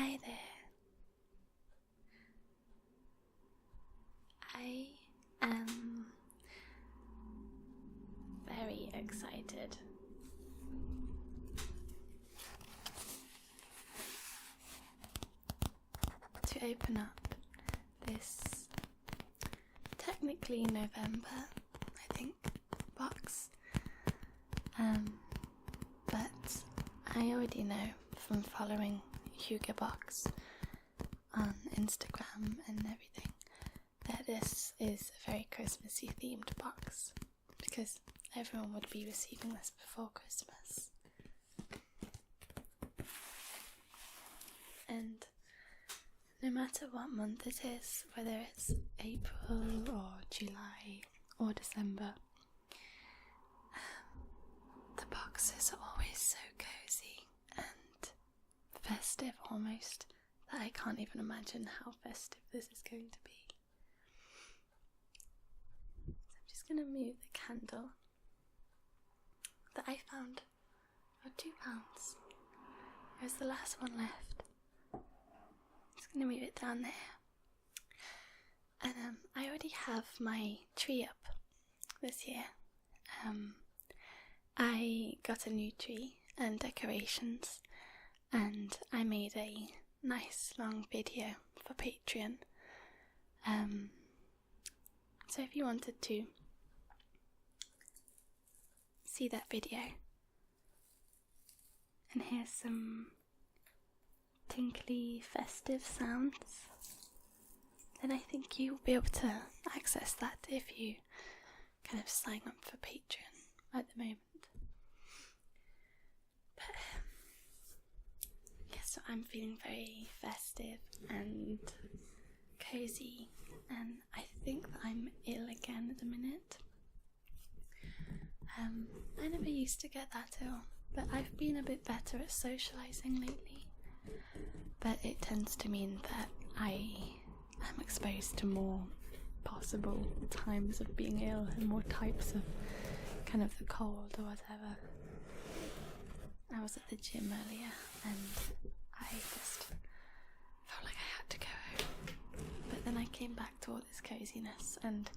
Hi there. I am very excited to open up this technically November, I think, box. But I already know from following Hyggebox on Instagram and everything that this is a very Christmassy themed box because everyone would be receiving this before Christmas. And no matter what month it is, whether it's April or July or December, the boxes are always so cozy and festive almost that I can't even imagine how festive this is going to be. So I'm just going to move the candle that I found for £2. There's the last one left. Just going to move it down there. And I already have my tree up this year. I got a new tree and decorations, and I made a nice long video for Patreon. So if you wanted to see that video and hear some tinkly festive sounds, then I think you'll be able to access that if you kind of sign up for Patreon at the moment. But yeah, so I'm feeling very festive and cozy, and I think that I'm ill again at the minute. I never used to get that ill, but I've been a bit better at socialising lately. But it tends to mean that I am exposed to more possible times of being ill and more types of kind of the cold or whatever. I was at the gym earlier and I just felt like I had to go home. But then I came back to all this coziness and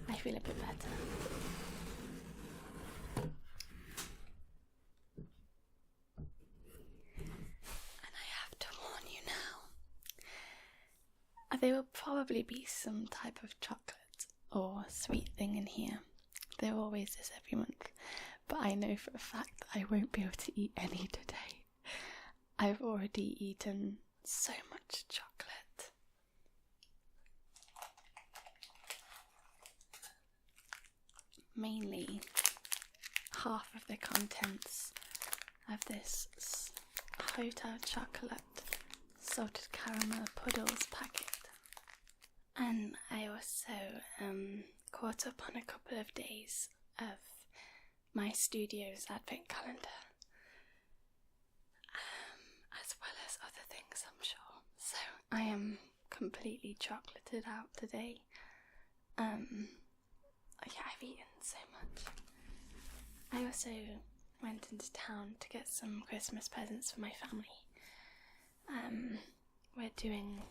I feel a bit better. And I have to warn you now, there will probably be some type of chocolate or sweet thing in here. There always is every month. But I know for a fact that I won't be able to eat any today. I've already eaten so much chocolate. Mainly half of the contents of this hotel chocolate salted caramel puddles packet. And I also caught up on a couple of days of my studio's advent calendar, as well as other things, I'm sure. So I am completely chocolated out today. Yeah, I've eaten so much. I also went into town to get some Christmas presents for my family. We're doing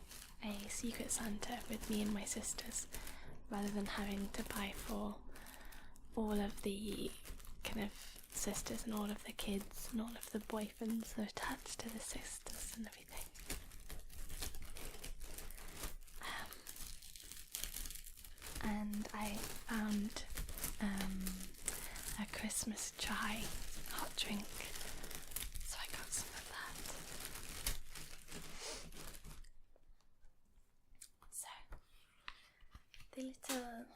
a Secret Santa with me and my sisters, rather than having to buy for all of the kind of sisters and all of the kids and all of the boyfriends that are attached to the sisters and everything. And I found a Christmas chai hot drink, so I got some of that. So the little,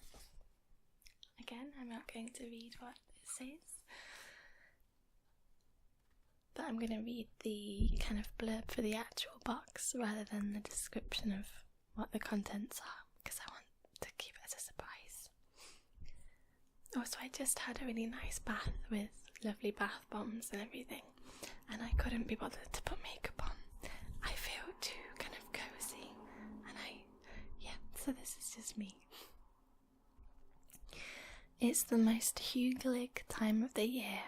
again, I'm not going to read what it says, but I'm going to read the kind of blurb for the actual box rather than the description of what the contents are, because I want to keep it as a surprise. Also, I just had a really nice bath with lovely bath bombs and everything, and I couldn't be bothered to put makeup on. I feel too kind of cozy, and so this is just me. It's the most hugelig time of the year.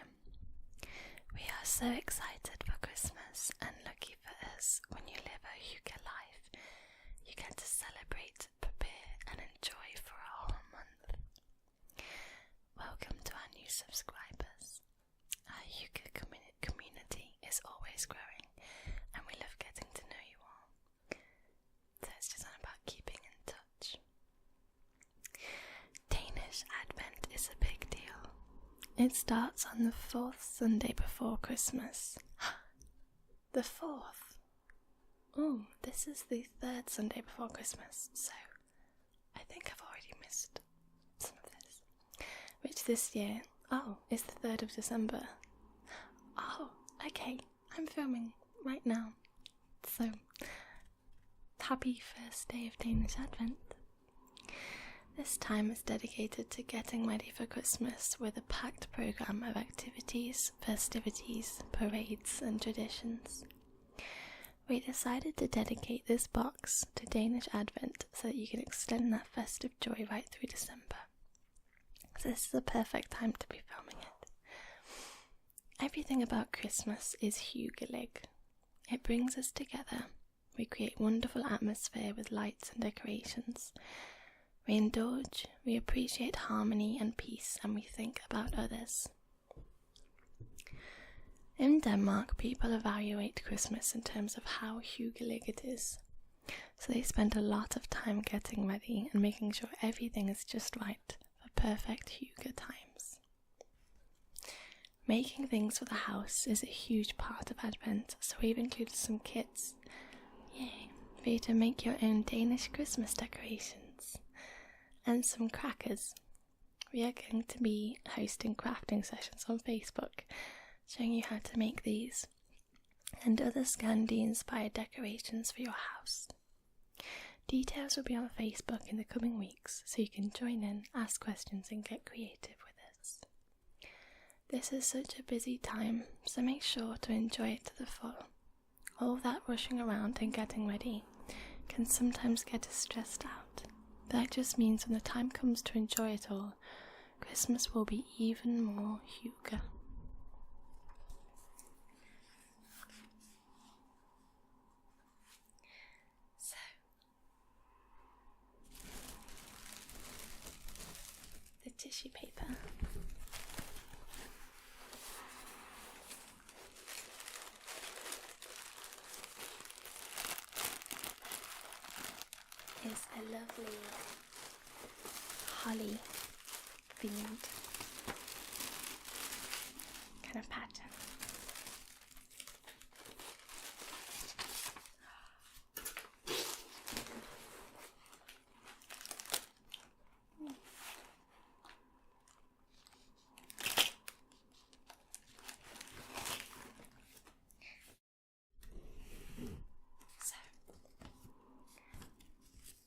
We are so excited for Christmas and lucky for because when you live a Hyggebox life, you get to celebrate, prepare and enjoy for a whole month. Welcome to our new subscribers. Our Hyggebox community is always growing and we love getting to know you all. So it's just about keeping in touch. Danish Advent is a big deal. It starts on the 4th Sunday before Christmas. The 4th? Oh, this is the 3rd Sunday before Christmas, so I think I've already missed some of this. Which this year, is the 3rd of December. Oh, okay, I'm filming right now. So, happy first day of Danish Advent. This time is dedicated to getting ready for Christmas with a packed programme of activities, festivities, parades and traditions. We decided to dedicate this box to Danish Advent so that you can extend that festive joy right through December. So this is the perfect time to be filming it. Everything about Christmas is Hyggebox. It brings us together. We create wonderful atmosphere with lights and decorations. We indulge, we appreciate harmony and peace, and we think about others. In Denmark, people evaluate Christmas in terms of how Hyggebox it is. So they spend a lot of time getting ready and making sure everything is just right for perfect Hyggebox times. Making things for the house is a huge part of Advent, so we've included some kits. Yay! For you to make your own Danish Christmas decorations. And some crackers. We are going to be hosting crafting sessions on Facebook, showing you how to make these and other Scandi-inspired decorations for your house. Details will be on Facebook in the coming weeks, so you can join in, ask questions and get creative with us. This is such a busy time, so make sure to enjoy it to the full. All that rushing around and getting ready can sometimes get us stressed out. That just means when the time comes to enjoy it all, Christmas will be even more Hyggebox. So, the tissue paper. Is a lovely holly themed kind of pattern.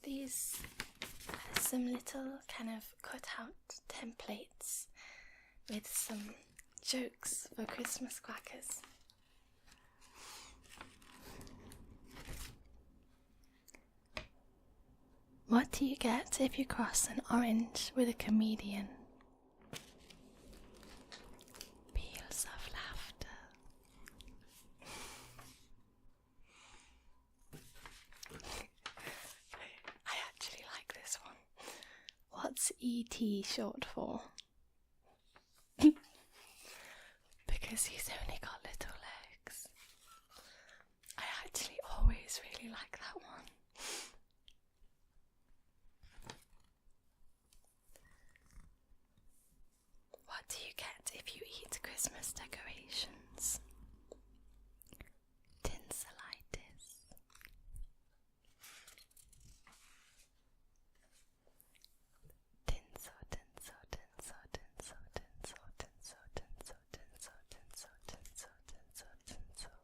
These are some little kind of cut out templates with some jokes for Christmas crackers. What do you get if you cross an orange with a comedian? Peals of laughter. I actually like this one. What's ET short for? Because he's only got little legs. I actually always really like that one. What do you get if you eat Christmas decorations? Tinselitis. Tinsel, tinsel, tinsel, tinsel, tinsel, tinsel, tinsel, tinsel, tinsel, tinsel, tinsel, tinsel.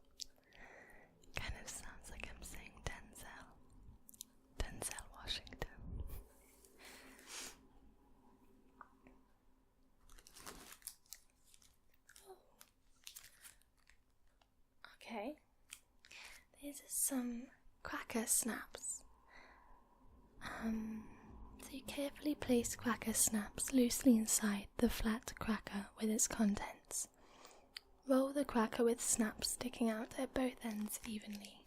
Kind of sounds like I'm saying Denzel. Denzel Washington. Okay, these are some cracker snaps. So you carefully place cracker snaps loosely inside the flat cracker with its contents. Roll the cracker with snaps sticking out at both ends evenly.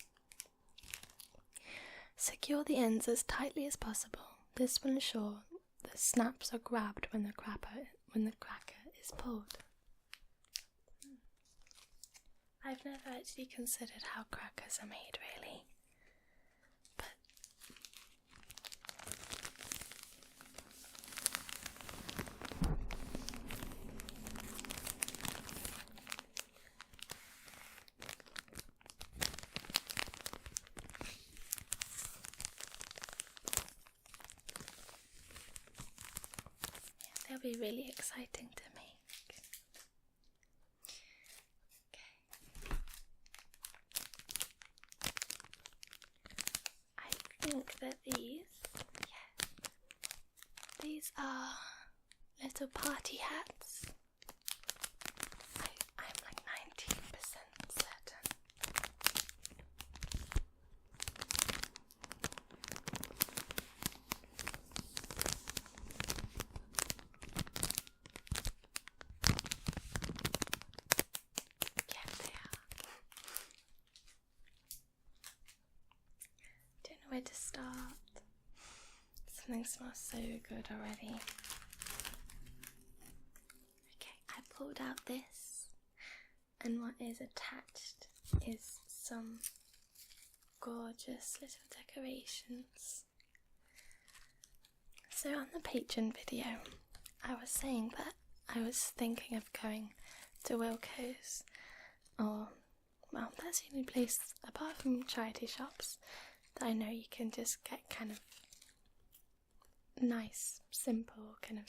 Secure the ends as tightly as possible. This will ensure the snaps are grabbed when the cracker is pulled. I've never actually considered how crackers are made, really. But they'll be really exciting to make. I think that these are little party hats. I'm like 19% certain. Yeah, they are. Don't know where to start. Something smells so good already. Okay, I pulled out this, and what is attached is some gorgeous little decorations. So on the Patreon video, I was saying that I was thinking of going to Wilko's, or, well, that's the only place, apart from charity shops, that I know you can just get kind of nice, simple, kind of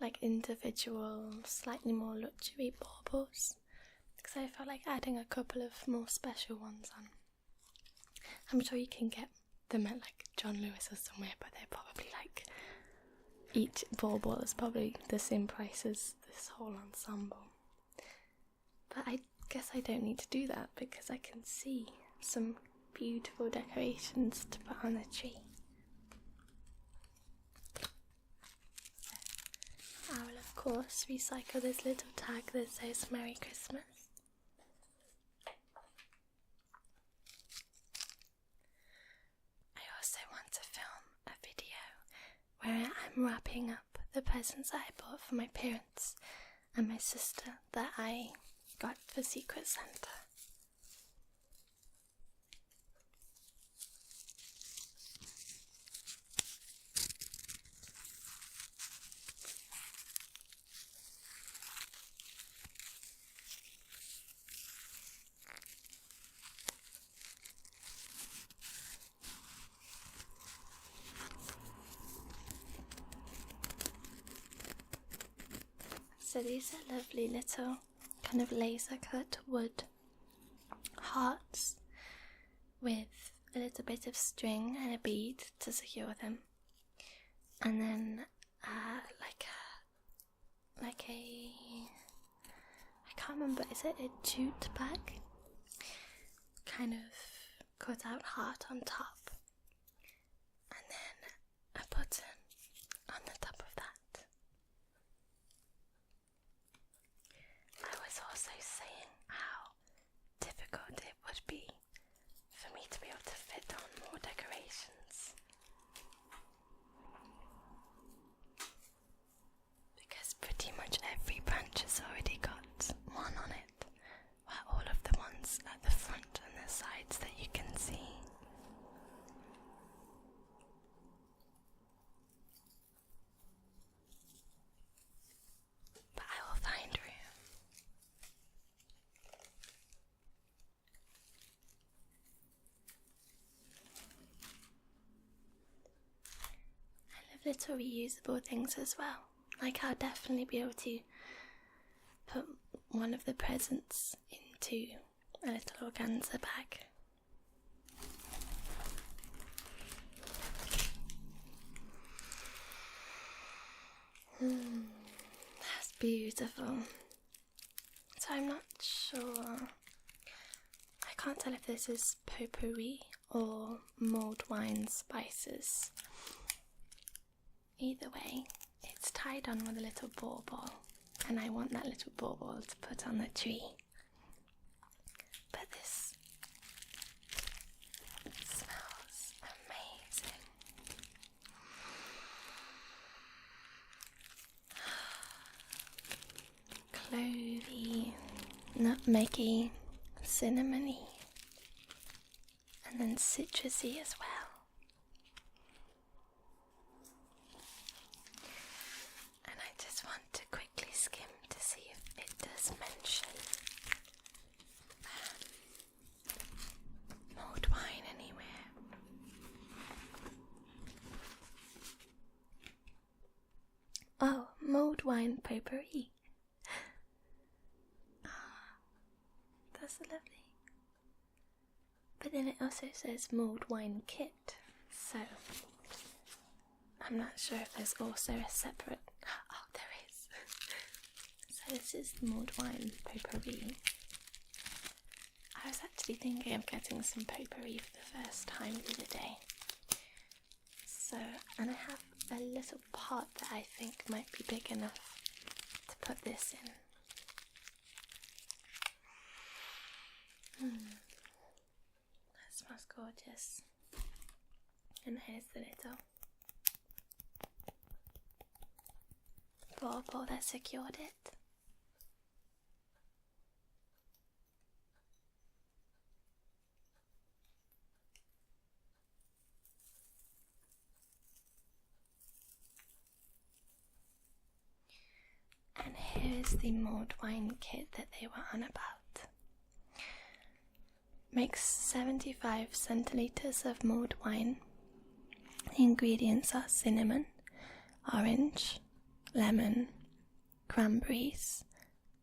like individual, slightly more luxury baubles, because I felt like adding a couple of more special ones on. I'm sure you can get them at like John Lewis or somewhere, but they're probably like, each bauble is probably the same price as this whole ensemble. But I guess I don't need to do that because I can see some beautiful decorations to put on the tree. I will of course recycle this little tag that says Merry Christmas. I also want to film a video where I'm wrapping up the presents that I bought for my parents and my sister that I got for Secret Santa. So these are lovely little kind of laser cut wood hearts with a little bit of string and a bead to secure them, and then like a I can't remember, is it a jute bag? Kind of cut out heart on top, and then a button on the top of that. I was also saying how difficult it would be for me to be able to fit on more decorations, because pretty much every branch has already got one on it, while all of the ones at the front and the sides that you can see. But I will find room. I love little reusable things as well. Like, I'll definitely be able to put one of the presents into a little organza bag. That's beautiful. So I'm not sure. I can't tell if this is potpourri or mulled wine spices. Either way, it's tied on with a little bauble, and I want that little bauble to put on the tree. But this nutmeggy, cinnamony, and then citrusy as well. And I just want to quickly skim to see if it does mention mulled wine anywhere. Oh, mulled wine potpourri. That's lovely. But then it also says mulled wine kit, so I'm not sure if there's also a separate. Oh, there is. So this is mulled wine potpourri. I was actually thinking of getting some potpourri for the first time the other day. So, and I have a little pot that I think might be big enough to put this in. That smells gorgeous. And here's the little bauble that secured it. And here is the mulled wine kit that they were on about. Makes 75 centiliters of mulled wine. The ingredients are cinnamon, orange, lemon, cranberries,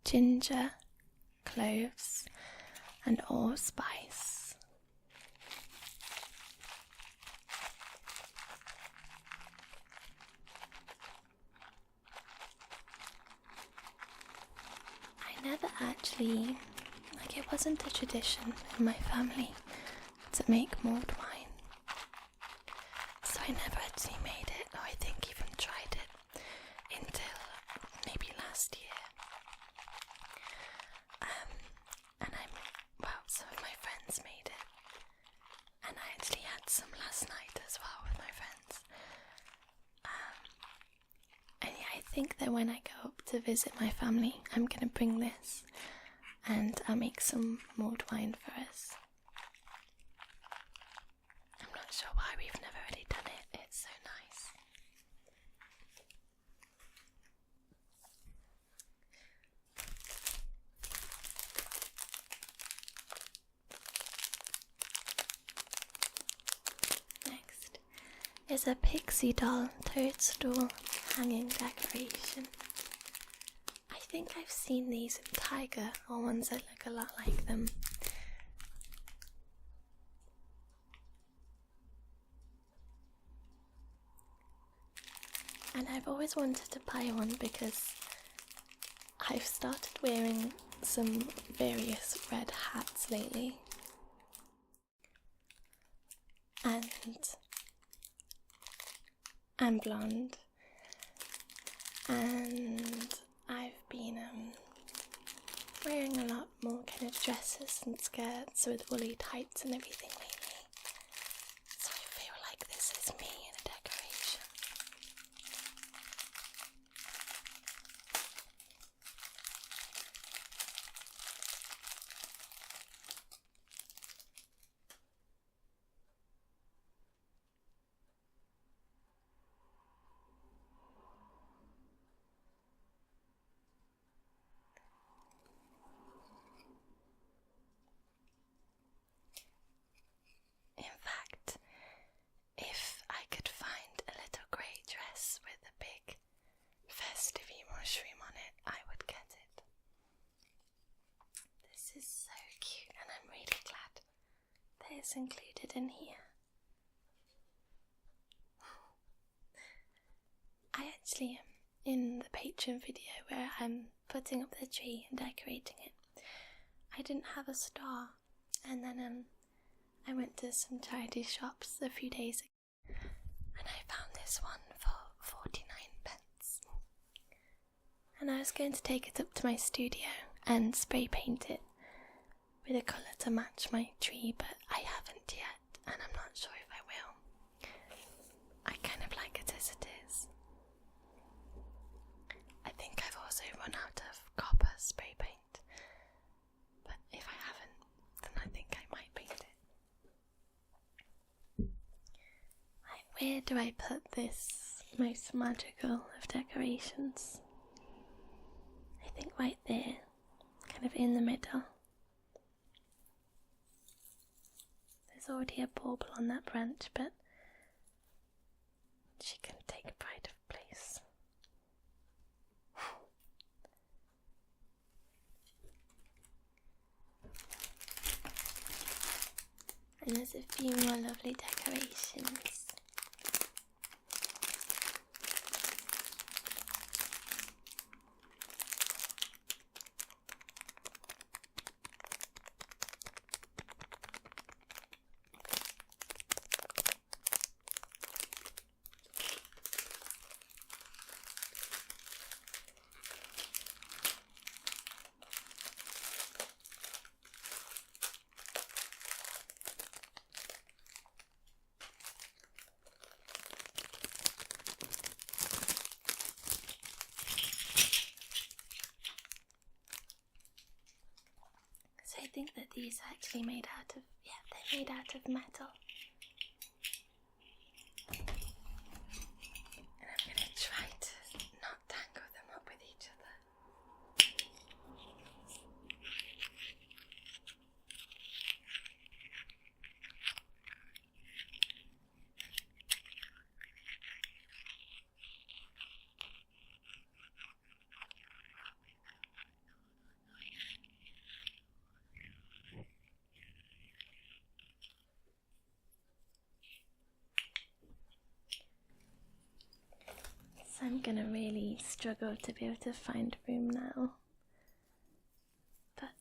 ginger, cloves, and allspice. I never actually, it wasn't a tradition in my family to make mulled wine, so I never actually made it, or I think even tried it, until maybe last year. Some of my friends made it, and I actually had some last night as well with my friends. And yeah, I think that when I go up to visit my family, I'm going to bring this and I'll make some mulled wine for us. I'm not sure why we've never really done it, it's so nice. Next is a pixie doll toadstool hanging decoration. I think I've seen these in Tiger, or ones that look a lot like them. And I've always wanted to buy one because I've started wearing some various red hats lately. And I'm blonde. And I've been wearing a lot more kind of dresses and skirts with woolly tights and everything lately. So I feel like this is me in a decoration. In fact, if I could find a little grey dress with a big festive mushroom on it, I would get it. This is so cute, and I'm really glad that it's included in here. I actually am in the Patreon video where I'm putting up the tree and decorating it. I didn't have a star, and then I went to some charity shops a few days ago and I found this one for 49 pence. And I was going to take it up to my studio and spray paint it with a colour to match my tree, but I haven't yet, and I'm not sure if I will. I kind of like it as it is. I think I've also run out of copper spray paint, where do I put this most magical of decorations? I think right there, kind of in the middle. There's already a bauble on that branch, but she can take pride of place. And there's a few more lovely decorations. I think that these are actually made out of, they're made out of metal. And I'm going to try to not tangle them up with each other. I'm gonna really struggle to be able to find room now, but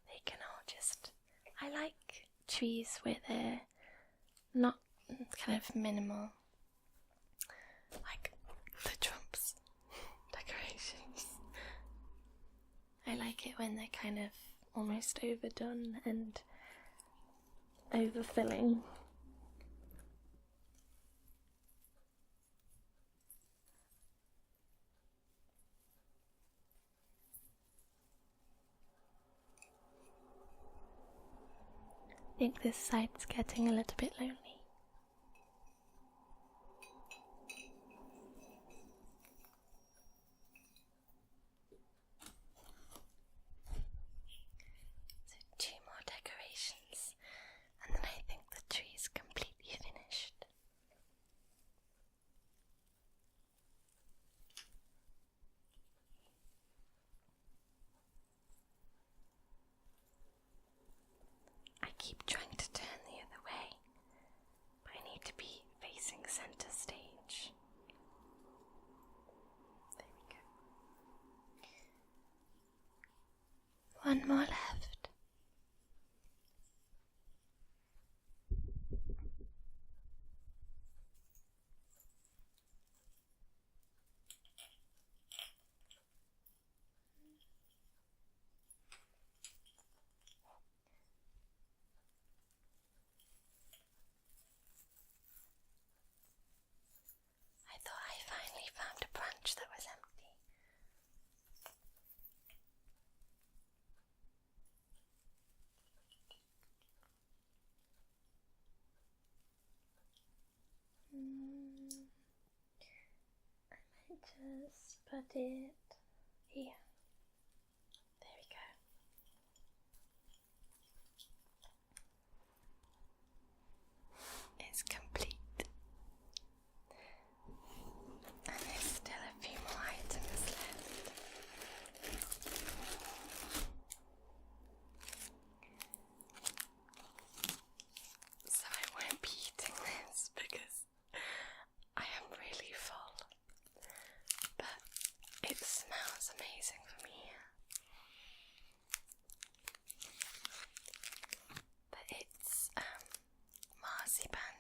they can all just, I like trees where they're not kind of minimal, like the Trump's decorations. I like it when they're kind of almost overdone and overfilling. I think this side's getting a little bit lonely. So 2 more decorations, and then I think the tree's completely finished. I keep trying to turn the other way, but I need to be facing center stage. There we go. One more left. I thought I finally found a branch that was empty. I might just put it here. There we go. It's complete. And there's still a few more items left. So I won't be eating this because I am really full. But it smells amazing for me. But it's marzipan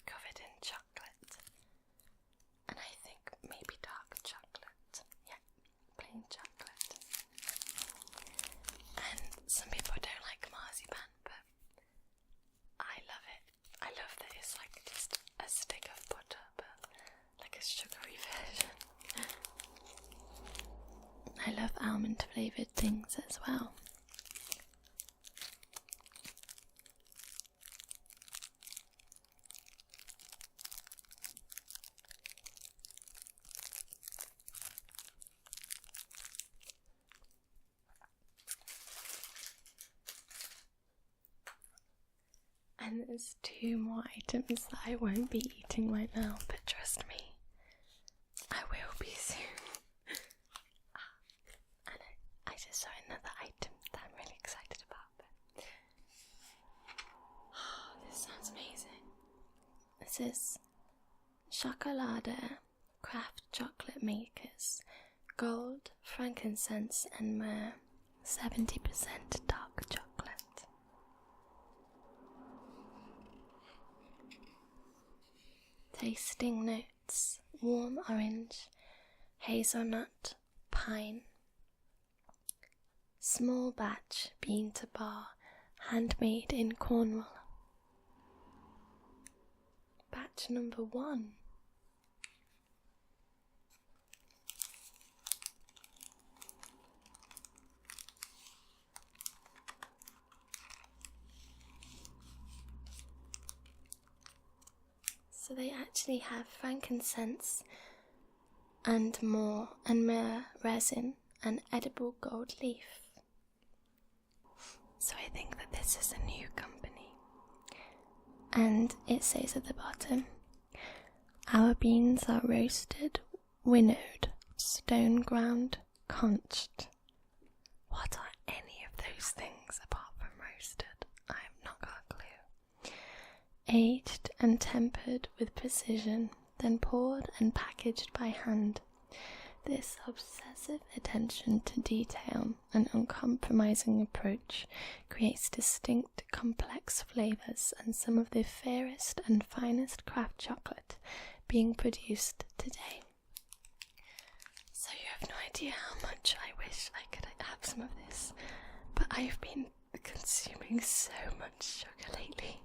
covered in chocolate. And I think maybe dark chocolate. Yeah, plain chocolate. And some people don't like marzipan, but I love it. I love that it's like just a stick of butter, but like a sugary version. I love almond flavoured things as well. And there's 2 more items that I won't be eating right now, but trust me, I will be soon. And I just saw another item that I'm really excited about. This sounds amazing. This is Chocolade Craft Chocolate Makers Gold, Frankincense and Myrrh 70% dark chocolate. Tasting notes: warm orange, hazelnut, pine. Small batch bean to bar, handmade in Cornwall. Batch number 1. So they actually have frankincense and myrrh resin and edible gold leaf. So I think that this is a new company. And it says at the bottom, our beans are roasted, winnowed, stone ground, conched. What are any of those things apart from roasted? I have not got a clue. Aged and tempered with precision, then poured and packaged by hand. This obsessive attention to detail and uncompromising approach creates distinct, complex flavours and some of the fairest and finest craft chocolate being produced today. So you have no idea how much I wish I could have some of this, but I've been consuming so much sugar lately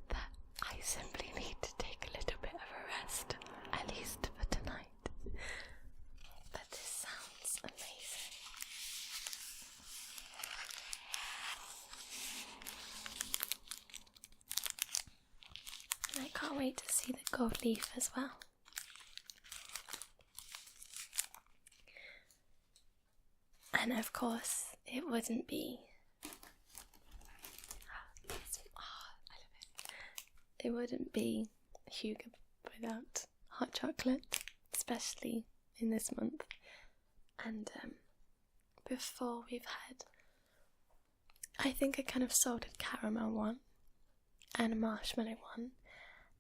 that I simply need to take a little bit of a rest, at least for tonight. But this sounds amazing. And I can't wait to see the gold leaf as well. And of course, it wouldn't be it wouldn't be Hyggebox without hot chocolate, especially in this month. And before we've had, I think, a kind of salted caramel one and a marshmallow one,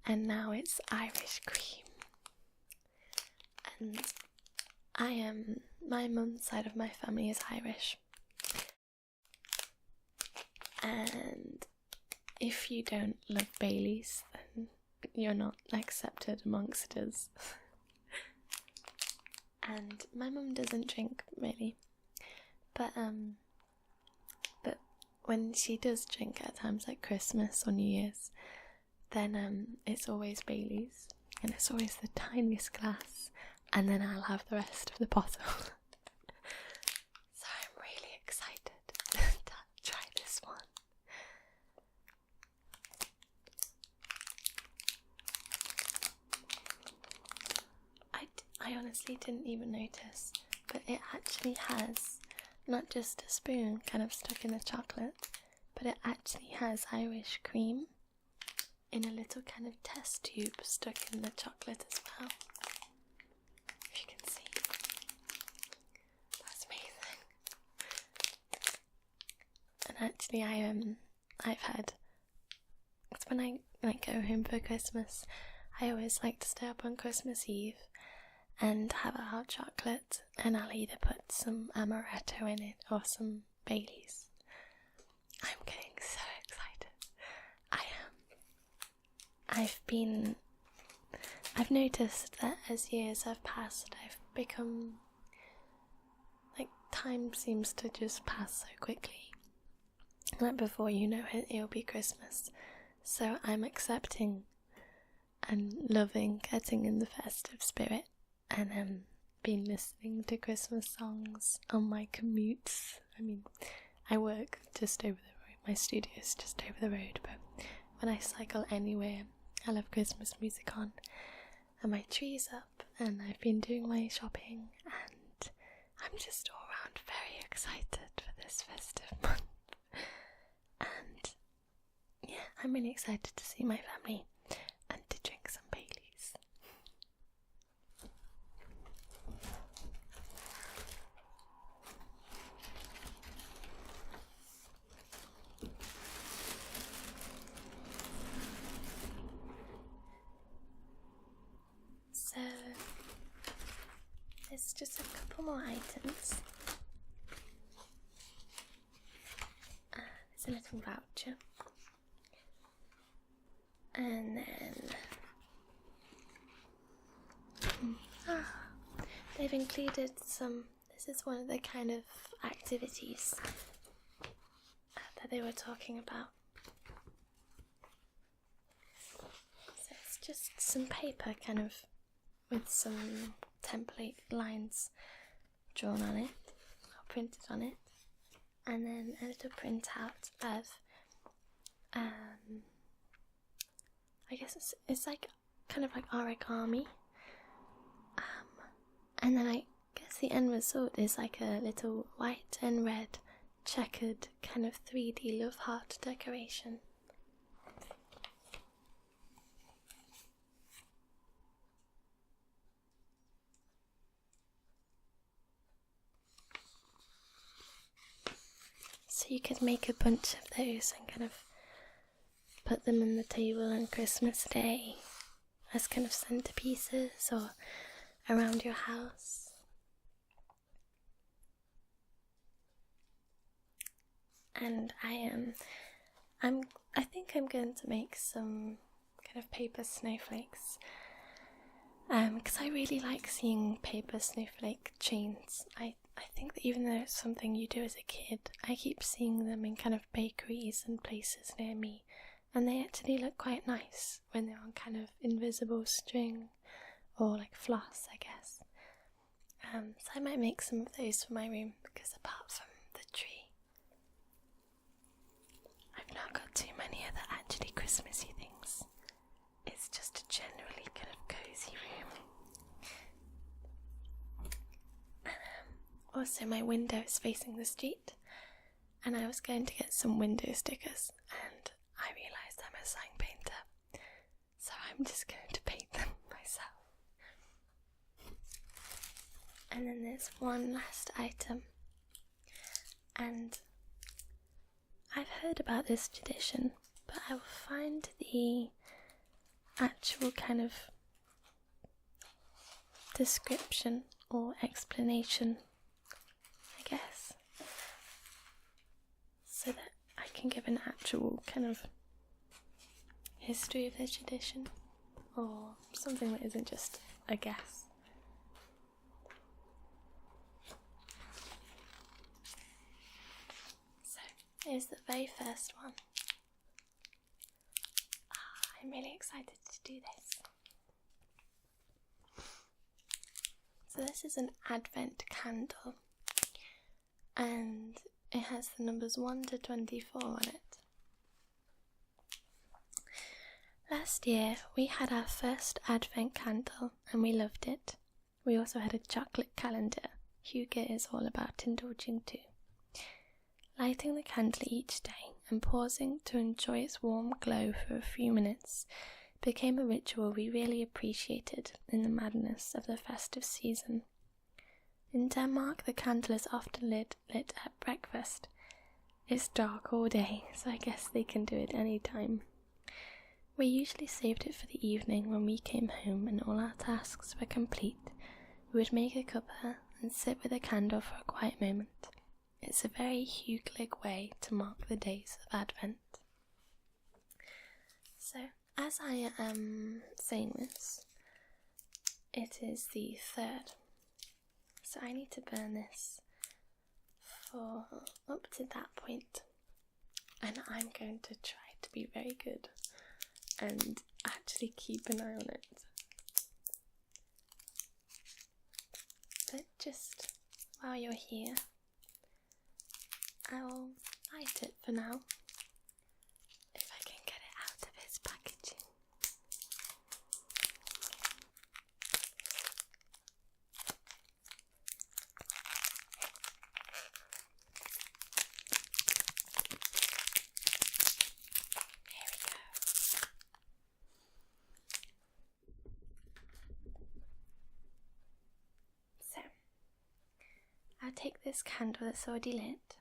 and now it's Irish cream. And my mum's side of my family is Irish, and if you don't love Baileys, then you're not accepted amongst us. And my mum doesn't drink really, but when she does drink at times like Christmas or New Year's, then it's always Baileys, and it's always the tiniest glass, and then I'll have the rest of the bottle. So I'm really excited to try this one. I honestly didn't even notice, but it actually has not just a spoon kind of stuck in the chocolate, but it actually has Irish cream in a little kind of test tube stuck in the chocolate as well. If you can see. That's amazing. And actually I've had, it's when I go home for Christmas, I always like to stay up on Christmas Eve and have a hot chocolate, and I'll either put some amaretto in it or some Baileys. I'm getting so excited. I am. I've noticed that as years have passed, I've become, like, time seems to just pass so quickly. Like, before you know it, it'll be Christmas. So I'm accepting and loving getting in the festive spirit, and been listening to Christmas songs on my commutes. I mean, I work just over the road, my studio's just over the road, but when I cycle anywhere, I'll have Christmas music on, and my tree's up, and I've been doing my shopping, and I'm just all around very excited for this festive month. And yeah, I'm really excited to see my family and to drink some Baileys. So there's just a couple more items. There's a little voucher. And then they've included some, this is one of the kind of activities that they were talking about. So it's just some paper kind of with some template lines drawn on it, or printed on it, and then a little printout of I guess it's like kind of like origami, and then I guess the end result is like a little white and red checkered kind of 3D love heart decoration. So you could make a bunch of those and kind of put them on the table on Christmas Day as kind of centerpieces or around your house. And I think I'm going to make some kind of paper snowflakes, because I really like seeing paper snowflake chains. I think that even though it's something you do as a kid, I keep seeing them in kind of bakeries and places near me, and they actually look quite nice when they're on kind of invisible string or like floss, I guess. So I might make some of those for my room, because apart from the tree, I've not got too many other actually Christmassy things. It's just a generally kind of cozy room. Also, my window is facing the street, and I was going to get some window stickers, and I realised I'm a sign painter, so I'm just going to paint them myself. And then there's one last item, and I've heard about this tradition, but I will find the actual kind of description or explanation, I guess, so that I can give an actual kind of history of the tradition, or something that isn't just a guess. So here's the very first one. I'm really excited to do this. So this is an advent candle, and it has the numbers 1 to 24 on it. Last year we had our first advent candle and we loved it. We also had a chocolate calendar. Hugo is all about indulging too. Lighting the candle each day and pausing to enjoy its warm glow for a few minutes became a ritual we really appreciated in the madness of the festive season. In Denmark, the candle is often lit at breakfast. It's dark all day, so I guess they can do it any time. We usually saved it for the evening when we came home and all our tasks were complete. We would make a cuppa and sit with a candle for a quiet moment. It's a very Hyggeblox way to mark the days of Advent. So, as I am saying this, it is the 3rd. So I need to burn this for up to that point. And I'm going to try to be very good and actually keep an eye on it. But just while you're here, I'll light it for now, if I can get it out of its packaging. Here I'll take this candle that's already lit.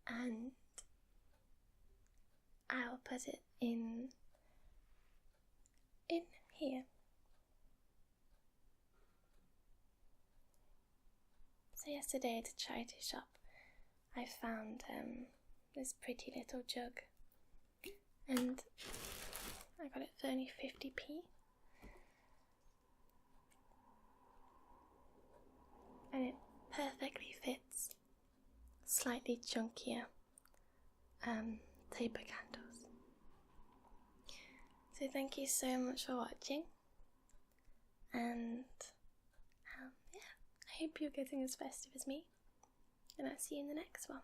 And I'll put it in here. So yesterday at the charity shop I found this pretty little jug, and I got it for only 50p, and it perfectly fits slightly chunkier taper candles. So thank you so much for watching, and yeah, I hope you're getting as festive as me, and I'll see you in the next one.